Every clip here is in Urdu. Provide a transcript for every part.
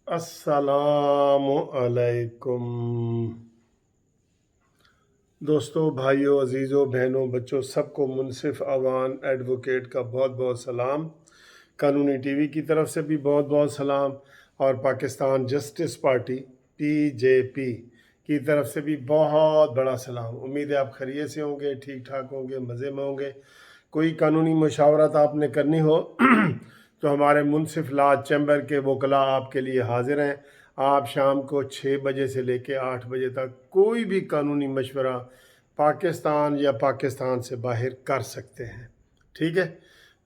السلام علیکم دوستوں، بھائیوں، عزیزوں، بہنوں، بچوں، سب کو منصف عوان ایڈوکیٹ کا بہت بہت سلام۔ قانونی ٹی وی کی طرف سے بھی بہت بہت سلام، اور پاکستان جسٹس پارٹی PJP کی طرف سے بھی بہت بڑا سلام۔ امید ہے آپ خیریت سے ہوں گے، ٹھیک ٹھاک ہوں گے، مزے میں ہوں گے۔ کوئی قانونی مشاورت آپ نے کرنی ہو تو ہمارے منصف لا چیمبر کے وکلاء آپ کے لیے حاضر ہیں۔ آپ شام کو 6 بجے سے لے کے 8 بجے تک کوئی بھی قانونی مشورہ پاکستان یا پاکستان سے باہر کر سکتے ہیں، ٹھیک ہے۔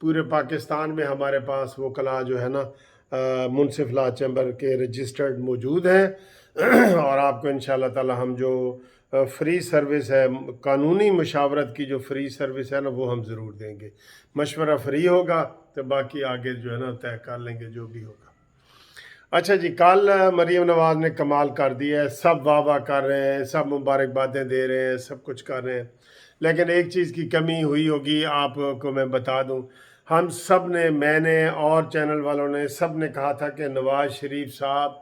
پورے پاکستان میں ہمارے پاس وکلاء جو ہے نا منصف لا چیمبر کے رجسٹرڈ موجود ہیں، اور آپ کو انشاءاللہ تعالی ہم جو فری سروس ہے، قانونی مشاورت کی جو فری سروس ہے نا، وہ ہم ضرور دیں گے۔ مشورہ فری ہوگا تو باقی آگے جو ہے نا طے کر لیں گے جو بھی ہوگا۔ اچھا جی، کل مریم نواز نے کمال کر دیا ہے، سب واہ واہ کر رہے ہیں، سب مبارکبادیں دے رہے ہیں، سب کچھ کر رہے ہیں، لیکن ایک چیز کی کمی ہوئی ہوگی، آپ کو میں بتا دوں۔ ہم سب نے، میں نے اور چینل والوں نے سب نے کہا تھا کہ نواز شریف صاحب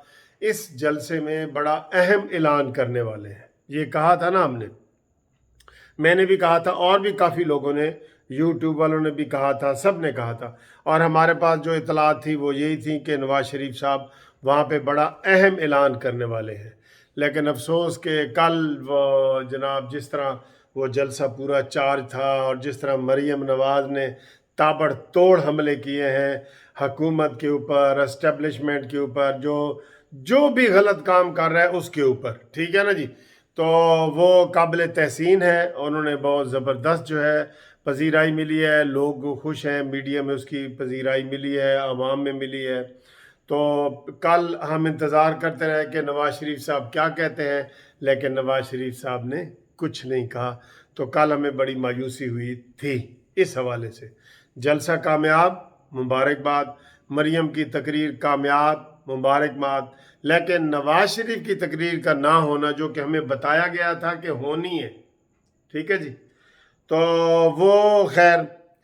اس جلسے میں بڑا اہم اعلان کرنے والے ہیں، یہ کہا تھا نا ہم نے، میں نے بھی کہا تھا، اور بھی کافی لوگوں نے، یوٹیوب والوں نے بھی کہا تھا، سب نے کہا تھا، اور ہمارے پاس جو اطلاعات تھی وہ یہی تھی کہ نواز شریف صاحب وہاں پہ بڑا اہم اعلان کرنے والے ہیں۔ لیکن افسوس کہ کل وہ جناب جس طرح وہ جلسہ پورا چارج تھا، اور جس طرح مریم نواز نے تابڑ توڑ حملے کیے ہیں حکومت کے اوپر، اسٹیبلشمنٹ کے اوپر، جو بھی غلط کام کر رہا ہے اس کے اوپر، ٹھیک ہے نا جی، تو وہ قابل تحسین ہے۔ انہوں نے بہت زبردست جو ہے پذیرائی ملی ہے، لوگ خوش ہیں، میڈیا میں اس کی پذیرائی ملی ہے، عوام میں ملی ہے۔ تو کل ہم انتظار کرتے رہے کہ نواز شریف صاحب کیا کہتے ہیں، لیکن نواز شریف صاحب نے کچھ نہیں کہا، تو کل ہمیں بڑی مایوسی ہوئی تھی اس حوالے سے۔ جلسہ کامیاب، مبارکباد، مریم کی تقریر کامیاب، مبارکباد، لیکن نواز شریف کی تقریر کا نہ ہونا جو کہ ہمیں بتایا گیا تھا کہ ہونی ہے، ٹھیک ہے جی، تو وہ خیر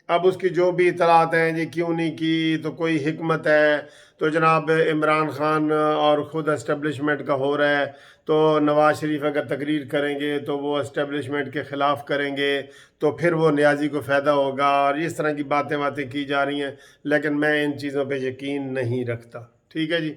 اب اس کی جو بھی اطلاعات ہیں جی کیوں نہیں کی، تو کوئی حکمت ہے، تو جناب عمران خان اور خود اسٹیبلشمنٹ کا ہو رہا ہے، تو نواز شریف اگر تقریر کریں گے تو وہ اسٹیبلشمنٹ کے خلاف کریں گے، تو پھر وہ نیازی کو فائدہ ہوگا، اور اس طرح کی باتیں کی جا رہی ہیں، لیکن میں ان چیزوں پہ یقین نہیں رکھتا، ٹھیک ہے جی۔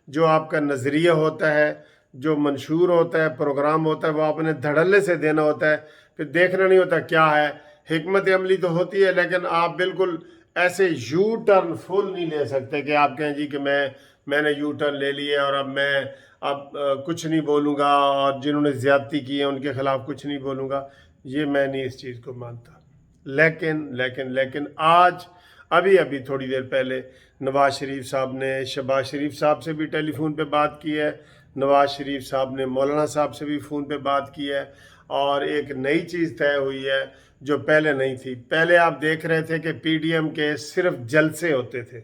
جو آپ کا نظریہ ہوتا ہے، جو منشور ہوتا ہے، پروگرام ہوتا ہے، وہ آپ نے دھڑلے سے دینا ہوتا ہے، پھر دیکھنا نہیں ہوتا کیا ہے۔ حکمت عملی تو ہوتی ہے، لیکن آپ بالکل ایسے یو ٹرن فل نہیں لے سکتے کہ آپ کہیں جی کہ میں نے یو ٹرن لے لیے، اور اب کچھ نہیں بولوں گا، اور جنہوں نے زیادتی کی ہے ان کے خلاف کچھ نہیں بولوں گا، یہ میں نہیں اس چیز کو مانتا۔ لیکن آج ابھی تھوڑی دیر پہلے نواز شریف صاحب نے شہباز شریف صاحب سے بھی ٹیلی فون پہ بات کی ہے، نواز شریف صاحب نے مولانا صاحب سے بھی فون پہ بات کی ہے، اور ایک نئی چیز طے ہوئی ہے جو پہلے نہیں تھی۔ پہلے آپ دیکھ رہے تھے کہ PDM کے صرف جلسے ہوتے تھے،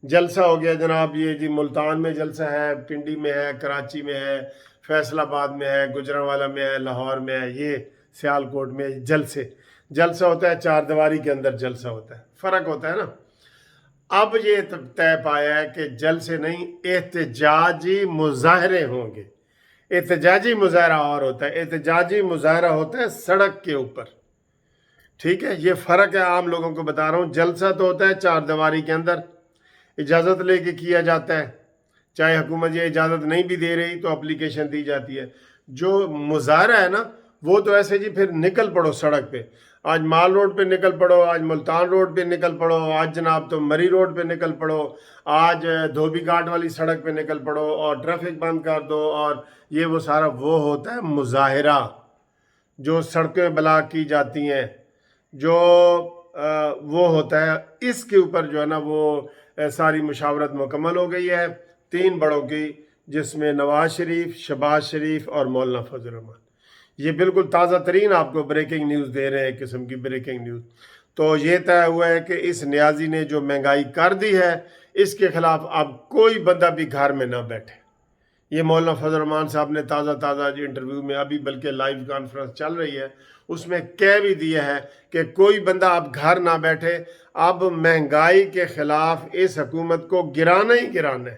جلسہ ہو گیا جناب، یہ جی ملتان میں جلسہ ہے، پنڈی میں ہے، کراچی میں ہے، فیصل آباد میں ہے، گجرانوالہ میں ہے، لاہور میں ہے، یہ سیالکوٹ میں جلسہ ہوتا ہے، چار دیواری کے اندر جلسہ ہوتا ہے، فرق ہوتا ہے نا۔ اب یہ طے پایا ہے کہ جلسے نہیں، احتجاجی مظاہرے ہوں گے۔ احتجاجی مظاہرہ اور ہوتا ہے، احتجاجی مظاہرہ ہوتا ہے سڑک کے اوپر، ٹھیک ہے، یہ فرق ہے، عام لوگوں کو بتا رہا ہوں۔ جلسہ تو ہوتا ہے چار دیواری کے اندر، اجازت لے کے کیا جاتا ہے، چاہے حکومت یہ اجازت نہیں بھی دے رہی تو اپلیکیشن دی جاتی ہے۔ جو مظاہرہ ہے نا، وہ تو ایسے جی پھر نکل پڑو سڑک پہ، آج مال روڈ پہ نکل پڑو، آج ملتان روڈ پہ نکل پڑو، آج جناب تو مری روڈ پہ نکل پڑو، آج دھوبی گھاٹ والی سڑک پہ نکل پڑو، اور ٹریفک بند کر دو، اور یہ وہ سارا وہ ہوتا ہے مظاہرہ، جو سڑکیں بلاک کی جاتی ہیں، جو وہ ہوتا ہے۔ اس کے اوپر جو ہے نا وہ ساری مشاورت مکمل ہو گئی ہے 3 بڑوں کی، جس میں نواز شریف، شہباز شریف اور مولانا فضل الرحمان۔ یہ بالکل تازہ ترین آپ کو بریکنگ نیوز دے رہے ہیں، ایک قسم کی بریکنگ نیوز۔ تو یہ طے ہوا ہے کہ اس نیازی نے جو مہنگائی کر دی ہے، اس کے خلاف اب کوئی بندہ بھی گھر میں نہ بیٹھے۔ یہ مولانا فضل الرحمان صاحب نے تازہ جو انٹرویو میں، ابھی بلکہ لائیو کانفرنس چل رہی ہے، اس میں کہہ بھی دیا ہے کہ کوئی بندہ اب گھر نہ بیٹھے، اب مہنگائی کے خلاف اس حکومت کو گرانا ہی گرانا ہے،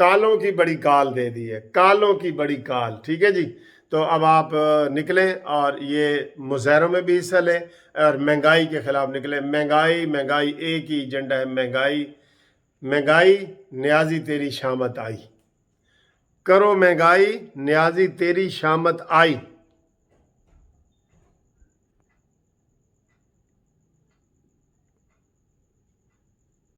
کالوں کی بڑی کال دے دی ہے، کالوں کی بڑی کال، ٹھیک ہے جی۔ تو اب آپ نکلیں اور یہ مظاہروں میں بھی حصہ لیں اور مہنگائی کے خلاف نکلیں۔ مہنگائی ایک ہی ایجنڈا ہے، مہنگائی نیازی تیری شامت آئی، کرو مہنگائی نیازی تیری شامت آئی۔